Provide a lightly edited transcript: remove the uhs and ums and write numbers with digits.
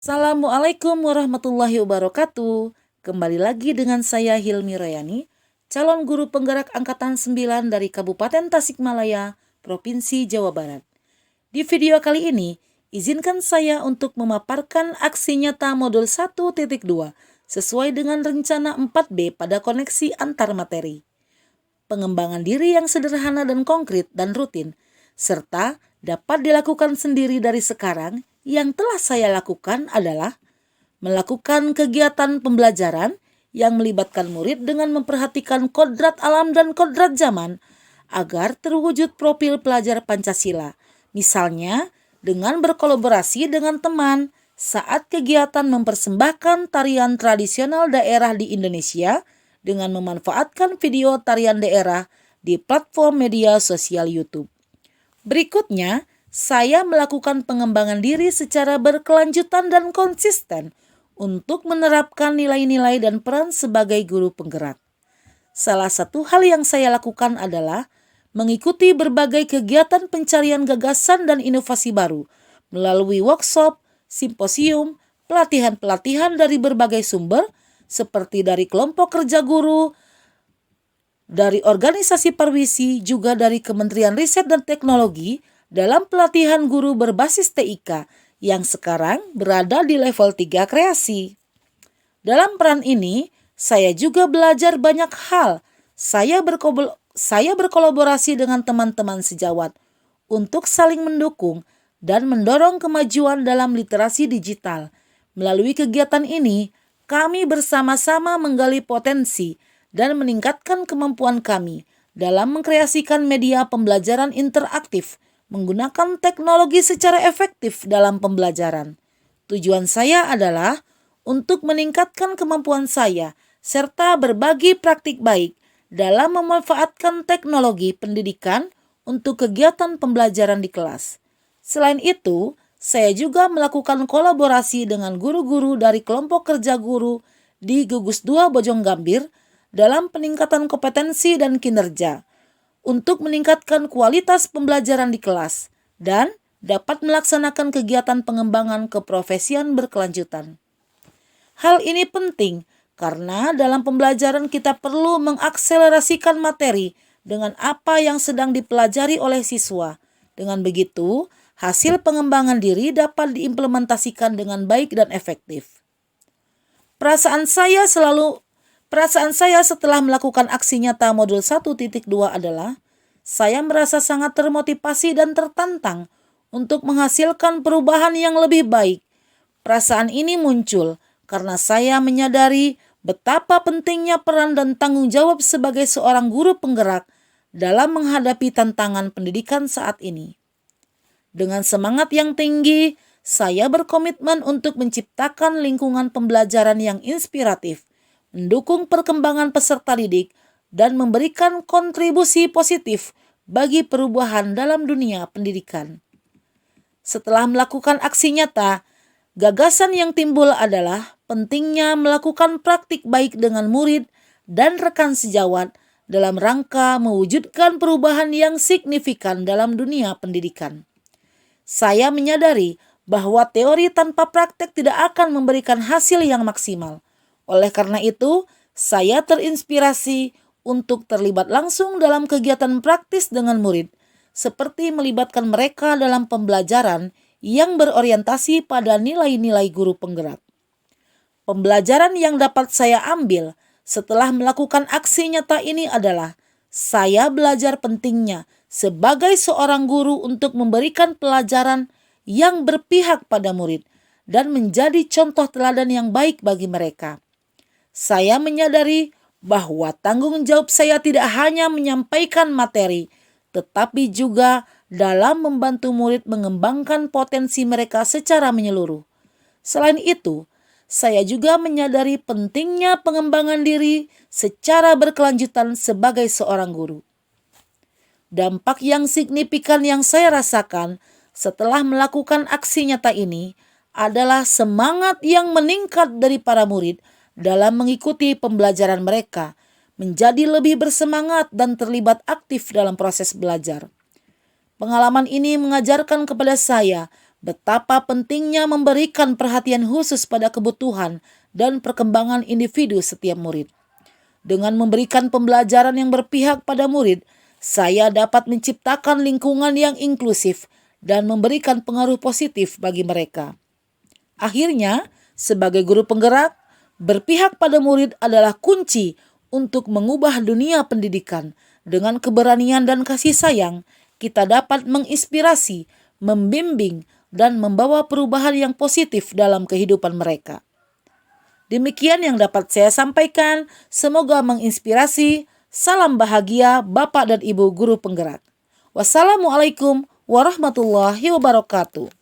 Assalamualaikum warahmatullahi wabarakatuh. Kembali lagi dengan saya Hilmi Royani, calon guru penggerak Angkatan 9 dari Kabupaten Tasikmalaya, Provinsi Jawa Barat. Di video kali ini, izinkan saya untuk memaparkan aksi nyata modul 1.2 sesuai dengan rencana 4B pada koneksi antar materi. Pengembangan diri yang sederhana dan konkret dan rutin, serta dapat dilakukan sendiri dari sekarang. Yang telah saya lakukan adalah melakukan kegiatan pembelajaran yang melibatkan murid dengan memperhatikan kodrat alam dan kodrat zaman agar terwujud profil pelajar Pancasila. Misalnya, dengan berkolaborasi dengan teman saat kegiatan mempersembahkan tarian tradisional daerah di Indonesia dengan memanfaatkan video tarian daerah di platform media sosial YouTube. Berikutnya, saya melakukan pengembangan diri secara berkelanjutan dan konsisten untuk menerapkan nilai-nilai dan peran sebagai guru penggerak. Salah satu hal yang saya lakukan adalah mengikuti berbagai kegiatan pencarian gagasan dan inovasi baru melalui workshop, simposium, pelatihan-pelatihan dari berbagai sumber seperti dari kelompok kerja guru, dari organisasi perwisi, juga dari Kementerian Riset dan Teknologi dalam pelatihan guru berbasis TIK yang sekarang berada di level 3 kreasi. Dalam peran ini, saya juga belajar banyak hal. Saya berkolaborasi dengan teman-teman sejawat untuk saling mendukung dan mendorong kemajuan dalam literasi digital. Melalui kegiatan ini, kami bersama-sama menggali potensi dan meningkatkan kemampuan kami dalam mengkreasikan media pembelajaran interaktif menggunakan teknologi secara efektif dalam pembelajaran. Tujuan saya adalah untuk meningkatkan kemampuan saya serta berbagi praktik baik dalam memanfaatkan teknologi pendidikan untuk kegiatan pembelajaran di kelas. Selain itu, saya juga melakukan kolaborasi dengan guru-guru dari kelompok kerja guru di Gugus 2 Bojonggambir dalam peningkatan kompetensi dan kinerja untuk meningkatkan kualitas pembelajaran di kelas dan dapat melaksanakan kegiatan pengembangan keprofesian berkelanjutan. Hal ini penting karena dalam pembelajaran kita perlu mengakselerasikan materi dengan apa yang sedang dipelajari oleh siswa. Dengan begitu, hasil pengembangan diri dapat diimplementasikan dengan baik dan efektif. Perasaan saya setelah melakukan aksi nyata modul 1.2 adalah saya merasa sangat termotivasi dan tertantang untuk menghasilkan perubahan yang lebih baik. Perasaan ini muncul karena saya menyadari betapa pentingnya peran dan tanggung jawab sebagai seorang guru penggerak dalam menghadapi tantangan pendidikan saat ini. Dengan semangat yang tinggi, saya berkomitmen untuk menciptakan lingkungan pembelajaran yang inspiratif, mendukung perkembangan peserta didik, dan memberikan kontribusi positif bagi perubahan dalam dunia pendidikan. Setelah melakukan aksi nyata, gagasan yang timbul adalah pentingnya melakukan praktik baik dengan murid dan rekan sejawat dalam rangka mewujudkan perubahan yang signifikan dalam dunia pendidikan. Saya menyadari bahwa teori tanpa praktek tidak akan memberikan hasil yang maksimal. Oleh karena itu, saya terinspirasi untuk terlibat langsung dalam kegiatan praktis dengan murid, seperti melibatkan mereka dalam pembelajaran yang berorientasi pada nilai-nilai guru penggerak. Pembelajaran yang dapat saya ambil setelah melakukan aksi nyata ini adalah saya belajar pentingnya sebagai seorang guru untuk memberikan pelajaran yang berpihak pada murid dan menjadi contoh teladan yang baik bagi mereka. Saya menyadari bahwa tanggung jawab saya tidak hanya menyampaikan materi, tetapi juga dalam membantu murid mengembangkan potensi mereka secara menyeluruh. Selain itu, saya juga menyadari pentingnya pengembangan diri secara berkelanjutan sebagai seorang guru. Dampak yang signifikan yang saya rasakan setelah melakukan aksi nyata ini adalah semangat yang meningkat dari para murid dalam mengikuti pembelajaran mereka, menjadi lebih bersemangat dan terlibat aktif dalam proses belajar. Pengalaman ini mengajarkan kepada saya betapa pentingnya memberikan perhatian khusus pada kebutuhan dan perkembangan individu setiap murid. Dengan memberikan pembelajaran yang berpihak pada murid, saya dapat menciptakan lingkungan yang inklusif dan memberikan pengaruh positif bagi mereka. Akhirnya, sebagai guru penggerak, berpihak pada murid adalah kunci untuk mengubah dunia pendidikan. Dengan keberanian dan kasih sayang, kita dapat menginspirasi, membimbing, dan membawa perubahan yang positif dalam kehidupan mereka. Demikian yang dapat saya sampaikan. Semoga menginspirasi. Salam bahagia Bapak dan Ibu guru penggerak. Wassalamualaikum warahmatullahi wabarakatuh.